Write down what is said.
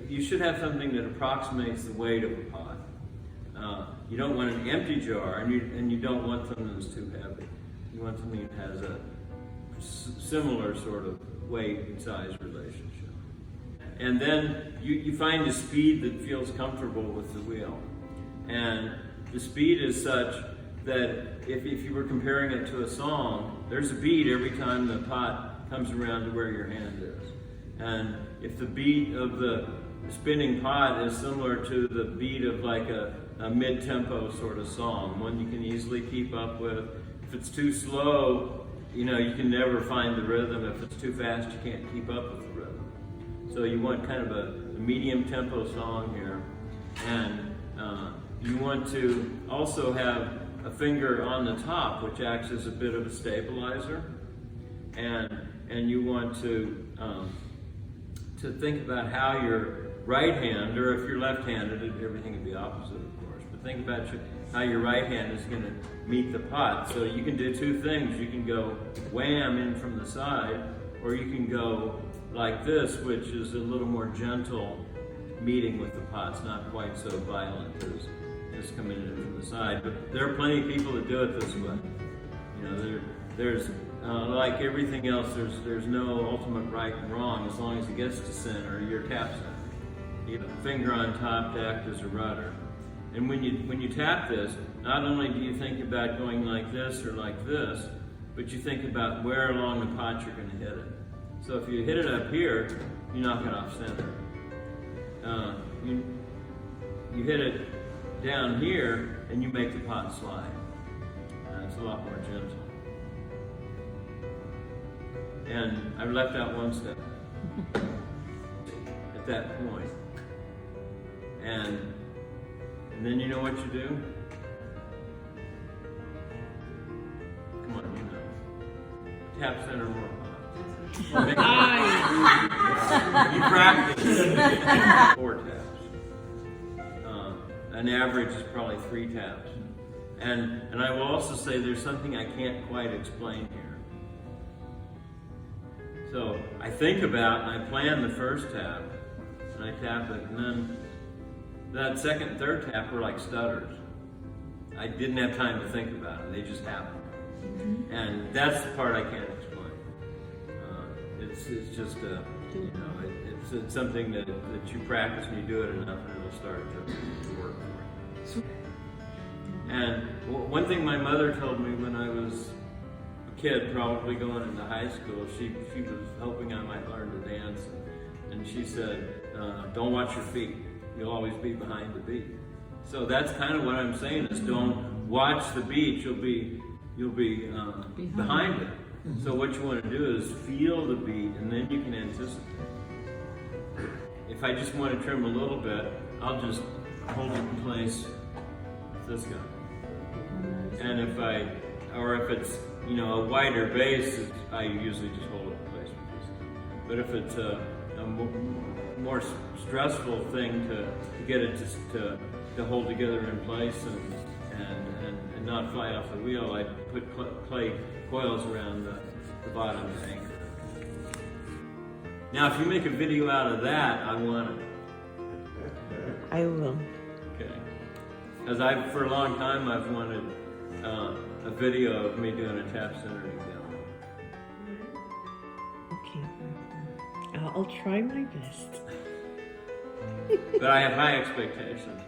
you should have something that approximates the weight of a pot. You don't want an empty jar, and you don't want something that's too heavy. You want something that has a similar sort of weight and size relationship. And then you find a speed that feels comfortable with the wheel. And the speed is such that if you were comparing it to a song, there's a beat every time the pot comes around to where your hand is. And if the beat of the spinning pot is similar to the beat of like a mid-tempo sort of song, one you can easily keep up with. If it's too slow, you can never find the rhythm. If it's too fast, you can't keep up with the rhythm. So you want kind of a medium tempo song here. And you want to also have a finger on the top, which acts as a bit of a stabilizer. And you want to think about how your right hand, or if you're left-handed, everything would be opposite, of course. But think about how your right hand is going to meet the pot. So you can do two things. You can go wham in from the side, or you can go like this, which is a little more gentle meeting with the pot. It's not quite so violent as just coming in from the side. But there are plenty of people that do it this way. There's like everything else, there's no ultimate right and wrong. As long as it gets to center, your tap center. You have a finger on top to act as a rudder. And when you tap this, not only do you think about going like this or like this, but you think about where along the pot you're going to hit it. So if you hit it up here, you knock it off center. You hit it down here, and you make the pot slide. It's a lot more gentle. And I've left out one step at that point. And then you know what you do? Come on, you know. Tap center more pot. You practice. 4 taps. An average is probably 3 taps. And I will also say there's something I can't quite explain here. So I think about and I plan the first tap, and I tap it, and then that second and third tap were like stutters. I didn't have time to think about it, they just happened. Mm-hmm. And that's the part I can't explain. It's just it's something that you practice and you do it enough and it'll start to work for you. And one thing my mother told me when I was a kid, probably going into high school, she was hoping I might learn to dance, and she said, don't watch your feet, you'll always be behind the beat. So that's kind of what I'm saying is don't watch the beat, you'll be behind it. Mm-hmm. So what you want to do is feel the beat, and then you can anticipate. If I just want to trim a little bit, I'll just hold it in place with this guy. And if it's a wider base, I usually just hold it in place with this guy. But if it's a more stressful thing to get it to hold together in place and not fly off the wheel, I put clay coils around the bottom of the anchor. Now, if you make a video out of that, I want it. I will. Okay. Because for a long time, I've wanted a video of me doing a tap center exam. Okay. I'll try my best. But I have high expectations.